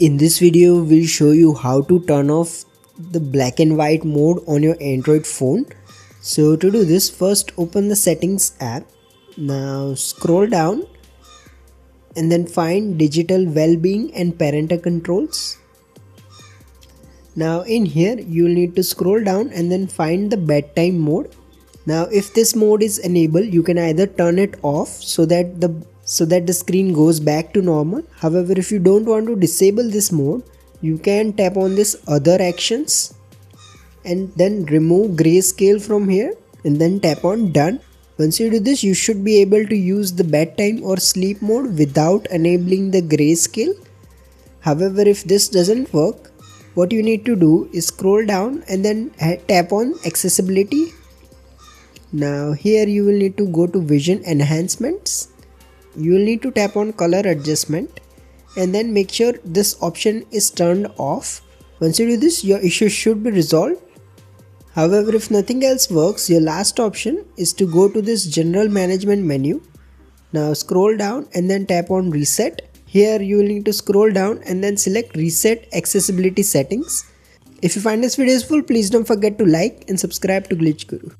In this video, we'll show you how to turn off the black and white mode on your Android phone. So to do this, first open the settings app. Now scroll down and then find digital well-being and parental controls. Now in here, you'll need to scroll down and then find the bedtime mode. Now if this mode is enabled, you can either turn it off so that the screen goes back to normal. However, if you don't want to disable this mode, you can tap on this other actions and then remove grayscale from here and then tap on done. Once you do this, you should be able to use the bedtime or sleep mode without enabling the grayscale. However, if this doesn't work, what you need to do is scroll down and then tap on accessibility. Now here you will need to go to vision enhancements. You will need to tap on color adjustment and then make sure this option is turned off. Once you do this, your issue should be resolved. However, if nothing else works, your last option is to go to this general management menu. Now scroll down and then tap on reset. Here you will need to scroll down and then select reset accessibility settings. If you find this video useful, please don't forget to like and subscribe to Glitch Guru.